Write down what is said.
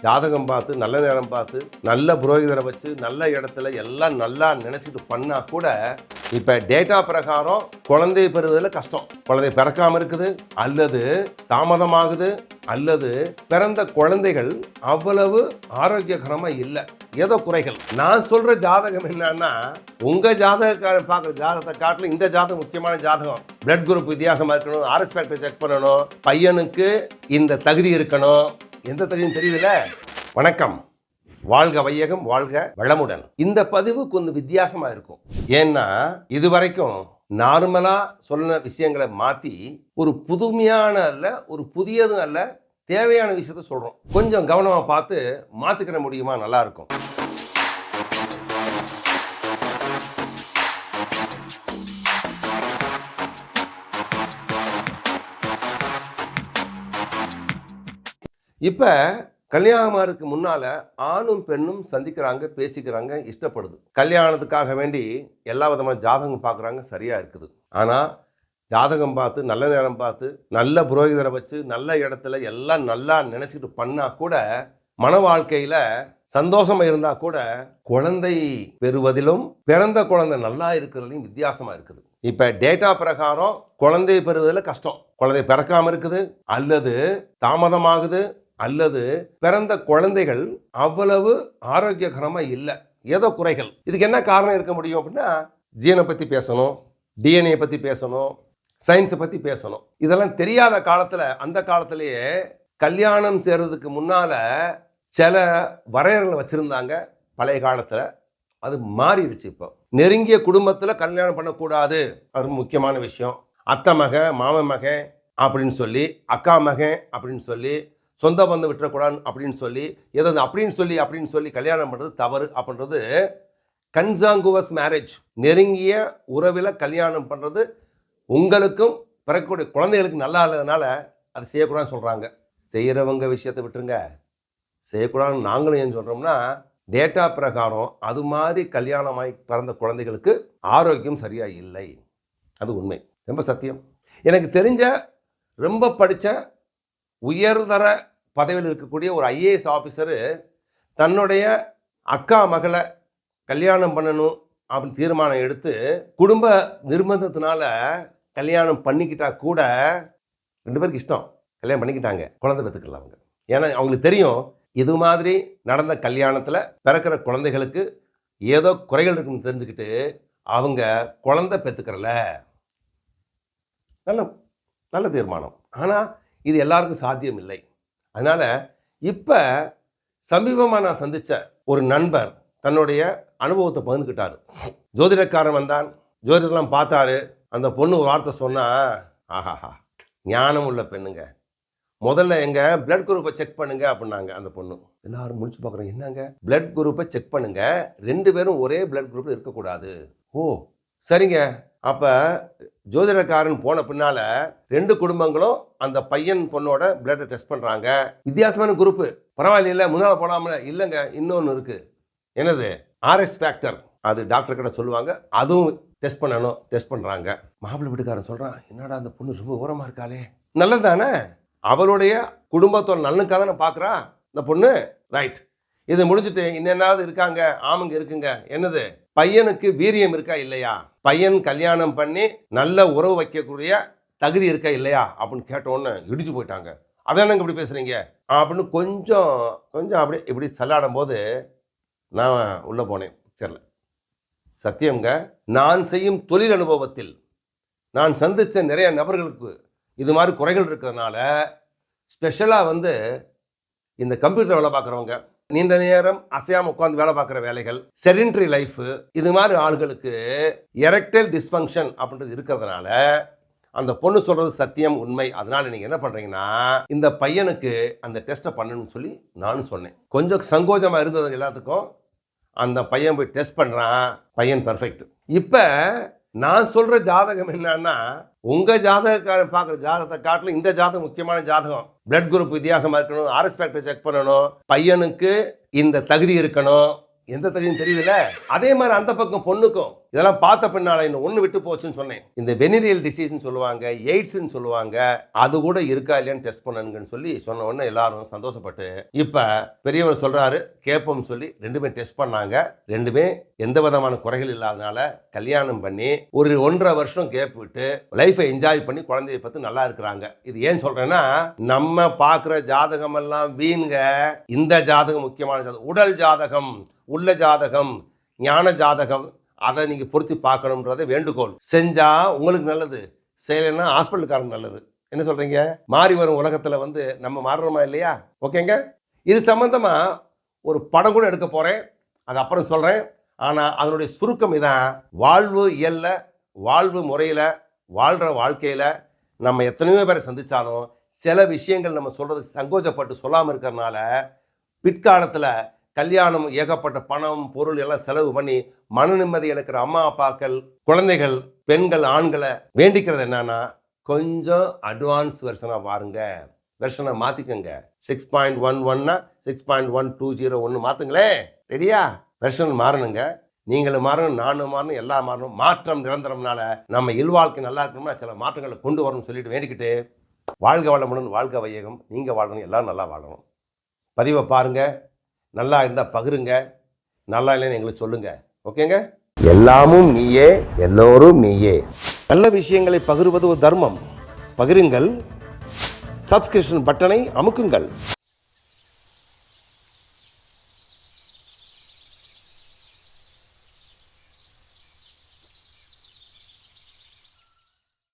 ஜாதகம் பார்த்து நல்ல நேரம் பார்த்து நல்ல புரோகிதரை வச்சு நல்ல இடத்துல எல்லாம் நல்லா நினைச்சிட்டு பண்ணா கூட இப்ப டேட்டா பிரகாரம் குழந்தை பெறுவதில் கஷ்டம். குழந்தை பிறக்காம இருக்குது, அல்லது தாமதமாகுது, அல்லது பிறந்த குழந்தைகள் அவ்வளவு ஆரோக்கியகரமா இல்லை, ஏதோ குறைகள். நான் சொல்ற ஜாதகம் என்னன்னா, உங்க ஜாதகக்காரன் பார்க்குற ஜாதகத்தை காட்டிலும் இந்த ஜாதகம் முக்கியமான ஜாதகம். பிளட் குரூப் வித்தியாசமா இருக்கணும், ஆர்எஸ் ஃபேக்டர் செக் பண்ணணும், பையனுக்கு இந்த தகுதி இருக்கணும். எந்த தகுதியும் தெரியுதுல. வணக்கம், வாழ்க வையகம், வாழ்க வளமுடன். இந்த பதிவு கொஞ்சம் வித்தியாசமா இருக்கும். ஏன்னா இதுவரைக்கும் நார்மலா சொன்ன விஷயங்களை மாத்தி ஒரு புதுமையான அல்ல, ஒரு புதியதும் அல்ல, தேவையான விஷயத்த சொல்றோம். கொஞ்சம் கவனமா பார்த்து மாத்திக்கிற முடியுமா? நல்லா இருக்கும். இப்ப கல்யாணமாருக்கு முன்னால ஆணும் பெண்ணும் சந்திக்கிறாங்க, பேசிக்கிறாங்க, இஷ்டப்படுது. கல்யாணத்துக்காக வேண்டி எல்லா விதமான ஜாதகம் பார்க்குறாங்க, சரியா இருக்குது. ஆனா ஜாதகம் பார்த்து நல்ல நேரம் பார்த்து நல்ல புரோகிதரை வச்சு நல்ல இடத்துல எல்லாம் நல்லா நினைச்சிட்டு பண்ணா கூட மன வாழ்க்கையில சந்தோஷமா இருந்தா கூட குழந்தை பெறுவதிலும் பிறந்த குழந்தை நல்லா இருக்கிறதுலையும் வித்தியாசமா இருக்குது. இப்ப டேட்டா பிரகாரம் குழந்தை பெறுவதில் கஷ்டம். குழந்தை பிறக்காம இருக்குது, அல்லது தாமதமாகுது, அல்லது பிறந்த குழந்தைகள் அவ்வளவு ஆரோக்கியகரமா இல்லை, ஏதோ குறைகள். இதுக்கு என்ன காரணம் இருக்க முடியும் அப்படின்னா, ஜீனை பத்தி பேசணும், டிஎன்ஏ பத்தி பேசணும், சயின்ஸை பத்தி பேசணும். இதெல்லாம் தெரியாத காலத்துல, அந்த காலத்திலேயே கல்யாணம் செய்யறதுக்கு முன்னால சில வரையறைகளை வச்சிருந்தாங்க பழைய காலத்துல. அது மாறிடுச்சு. இப்போ நெருங்கிய குடும்பத்துல கல்யாணம் பண்ணக்கூடாது, அது முக்கியமான விஷயம். அத்தை மகன், மாமன் மகன் அப்படின்னு சொல்லி, அக்கா மகன் அப்படின்னு சொல்லி, சொந்த பந்தம் விட்டுறக்கூடாது அப்படின்னு சொல்லி, எதாவது அப்படின்னு சொல்லி கல்யாணம் பண்ணுறது தவறு அப்படின்றது கன்சாங்குவஸ் மேரேஜ். நெருங்கிய உறவில் கல்யாணம் பண்ணுறது உங்களுக்கும் பிறக்கக்கூடிய குழந்தைகளுக்கு நல்லா இல்லாதனால அது செய்யக்கூடாதுன்னு சொல்கிறாங்க. செய்கிறவங்க விஷயத்தை விட்டுருங்க, செய்யக்கூடாதுன்னு நாங்களும் ஏன் சொல்கிறோம்னா, டேட்டா பிரகாரம் அது மாதிரி கல்யாணமாகி பிறந்த குழந்தைகளுக்கு ஆரோக்கியம் சரியாக இல்லை. அது உண்மை, ரொம்ப சத்தியம். எனக்கு தெரிஞ்ச ரொம்ப படித்த உயர்தர பதவியில் இருக்கக்கூடிய ஒரு ஐஏஎஸ் ஆஃபீஸரு தன்னுடைய அக்கா மகளை கல்யாணம் பண்ணணும் அப்படின்னு தீர்மானம் எடுத்து குடும்ப நிர்பந்தத்தினால கல்யாணம் பண்ணிக்கிட்டா கூட, ரெண்டு பேருக்கு இஷ்டம், கல்யாணம் பண்ணிக்கிட்டாங்க, குழந்தை பெற்றுக்கலாம் அவங்க. ஏன்னா அவங்களுக்கு தெரியும், இது மாதிரி நடந்த கல்யாணத்தில் பிறக்கிற குழந்தைகளுக்கு ஏதோ குறைகள் இருக்குன்னு தெரிஞ்சுக்கிட்டு அவங்க குழந்தை பெற்றுக்கிறல. நல்ல நல்ல தீர்மானம். ஆனால் இது எல்லாருக்கும் சாத்தியம் இல்லை. அதனால இப்ப சமீபமா நான் சந்திச்ச ஒரு நண்பர் தன்னுடைய அனுபவத்தை பகிர்ந்துக்கிட்டாரு. ஜோதிடக்காரன் வந்தான், ஜோதிடெல்லாம் பார்த்தாரு. அந்த பொண்ணு வார்த்தை சொன்னா, ஆஹாஹா, ஞானம் உள்ள பெண்ணுங்க, முதல்ல எங்க பிளட் குரூப்பை செக் பண்ணுங்க அப்படின்னாங்க. அந்த பொண்ணு எல்லாரும் முடிச்சு பார்க்குறோம், என்னங்க பிளட் குரூப்பை செக் பண்ணுங்க, ரெண்டு பேரும் ஒரே பிளட் குரூப்ல இருக்கக்கூடாது. ஓ சரிங்க. அப்ப ஜோதிடக்காரன் போன பின்னால ரெண்டு குடும்பங்களும் அந்த பையன் பொண்ணோட பிளட்டை டெஸ்ட் பண்றாங்க. வித்தியாசமான குரூப், பரவாயில்ல, முன்னால போடாமல இல்லைங்க, இன்னொன்று இருக்கு. என்னது? RS factor. அது டாக்டர் கிட்ட சொல்லுவாங்க, அதுவும் டெஸ்ட் பண்ணணும். டெஸ்ட் பண்றாங்க. மாப்பிள்ளை வீட்டுக்காரன் சொல்றான், என்னடா அந்த பொண்ணு ரொம்ப ஓரமா இருக்காளே, நல்லது தானே, அவளுடைய குடும்பத்தோட நலனுக்காக தானே பார்க்குறா இந்த பொண்ணு. ரைட். இது முடிச்சுட்டு இன்னென்னாவது இருக்காங்க, ஆமாங்க இருக்குங்க. என்னது? பையனுக்கு வீரியம் இருக்கா இல்லையா, பையன் கல்யாணம் பண்ணி நல்ல உறவு வைக்கக்கூடிய தகுதி இருக்கா இல்லையா அப்படின்னு கேட்டோன்னு இடிச்சு போயிட்டாங்க. அதான் இப்படி பேசுறீங்க அப்படின்னு கொஞ்சம் அப்படியே இப்படி சல்லாடும் போது நான் உள்ள போனேன் பிக்சர்ல. சத்தியம்ங்க, நான் செய்யும் தொழில் அனுபவத்தில் நான் சந்திச்ச நிறைய நபர்களுக்கு இது மாதிரி குறைகள் இருக்கிறதுனால, ஸ்பெஷலாக இந்த கம்ப்யூட்டர் வேலை பார்க்குறவங்க, நீண்ட நேரம் அசையாம உட்காந்து வேலை பார்க்குற வேலைகள், செடென்டரி லைஃப், இது மாதிரி ஆளுகளுக்கு எரெக்டைல் டிஸ்ஃபங்க்ஷன் அப்படின்றது இருக்கிறதுனால அந்த பொண்ணு சொல்றது சத்தியம், உண்மை. அதனால நீங்க என்ன பண்றீங்கன்னா, இந்த பையனுக்கு அந்த டெஸ்ட்டை பண்ணணும்னு சொல்லி நானும் சொன்னேன். கொஞ்சம் சங்கோஜமா இருந்தது எல்லாத்துக்கும். அந்த பையன் போய் டெஸ்ட் பண்றான், பையன் பெர்ஃபெக்ட். இப்ப நான் சொல்ற ஜாதகம் என்னன்னா, உங்க ஜாதகக்காரன் பார்க்குற ஜாதகத்தை காட்டிலும் இந்த ஜாதகம் முக்கியமான ஜாதகம். பிளட் குரூப் வித்தியாசமா இருக்கணும், ஆர்எஸ் ஃபேக்டர் செக் பண்ணணும், பையனுக்கு இந்த தகுதி இருக்கணும், எந்த தகுதியும் தெரியுதுல்ல. அதே மாதிரி அந்த பக்கம் பொண்ணுக்கும் இதெல்லாம் பார்த்த பின்னால இன்னும் ஒண்ணு விட்டு போச்சுன்னு சொன்னேன். இந்த வெனிரியல் டிசீஸ்ன்னு சொல்லுவாங்க, எய்ட்ஸ்ன்னு சொல்லுவாங்க, அது கூட இருக்கா இல்லையான்னு டெஸ்ட் பண்ணுங்கன்னு சொல்லி சொன்ன உடனே எல்லாரும் சந்தோஷப்பட்டு இப்ப பெரியவர் சொல்றாரு கேட்போம் சொல்லி ரெண்டுமே டெஸ்ட் பண்ணாங்க. ரெண்டுமே எந்த விதமான குறைகள் இல்லாதனால கல்யாணம் பண்ணி ஒரு 1.5 வருஷம் கேப் விட்டு லைஃபை என்ஜாய் பண்ணி குழந்தைய பார்த்து நல்லா இருக்கிறாங்க. இது ஏன் சொல்றேன்னா, நம்ம பார்க்குற ஜாதகம் எல்லாம் வீண்க. இந்த ஜாதகம் முக்கியமான ஜாதகம், உடல் ஜாதகம், உள்ள ஜாதகம், ஞான ஜாதகம், அதை நீங்க பொருத்தி பார்க்கணும்ன்றத வேண்டுகோள். செஞ்சா உங்களுக்கு நல்லது, செய்யலைன்னா ஹாஸ்பிட்டலுக்காரங்க நல்லது. என்ன சொல்றீங்க? மாறி வரும் உலகத்துல நம்ம மாறுறோமா இல்லையா? ஓகேங்க. இது சம்பந்தமா ஒரு படம் கூட எடுக்க போறேன், அது அப்புறம் சொல்றேன். ஆனா அதனுடைய சுருக்கம் இதான். வாழ்வு இயல்ல, வாழ்வு முறையில, வாழ்ற வாழ்க்கையில நம்ம எத்தனையோ பேரை சந்திச்சாலும் சில விஷயங்கள் நம்ம சொல்றது சங்கோச்சப்பட்டு சொல்லாம இருக்கிறதுனால பிற்காலத்துல கல்யாணம் ஏகப்பட்ட பணம் பொருள் எல்லாம் செலவு பண்ணி மன நிம்மதி எடுக்கிற அம்மா அப்பாக்கள், குழந்தைகள், பெண்கள், ஆண்களை வேண்டிக்கிறது என்னன்னா, கொஞ்சம் அட்வான்ஸ் வெர்ஷனாக பாருங்க, வெர்ஷனை மாற்றிக்கங்க. 6.11னா 6.120 மாற்றுங்களேன். ரெடியா? வெர்ஷன் மாறணுங்க. நீங்களும் மாறணும், நானும் மாறணும், எல்லாம் மாறணும். மாற்றம் நிரந்தரம்னால நம்ம இல்வாழ்க்கை நல்லா இருக்கணும்னா சில மாற்றங்களை கொண்டு வரணும்னு சொல்லிட்டு வேண்டிக்கிட்டு, வாழ்க வளமுடன், வாழ்க வையகம். நீங்கள் வாழணும், எல்லாரும் நல்லா வாழணும். பதிவை பாருங்க, நல்லா இருந்தால் பகிருங்க, நல்லா இல்லைன்னு எங்களுக்கு சொல்லுங்க. ஓகேங்க. எல்லாமும் நீயே, எல்லோரும் நீயே. நல்ல விஷயங்களை பகிர்வது ஒரு தர்மம். பகிருங்கள். சப்ஸ்கிரிப்ஷன் பட்டனை அமுக்குங்கள்.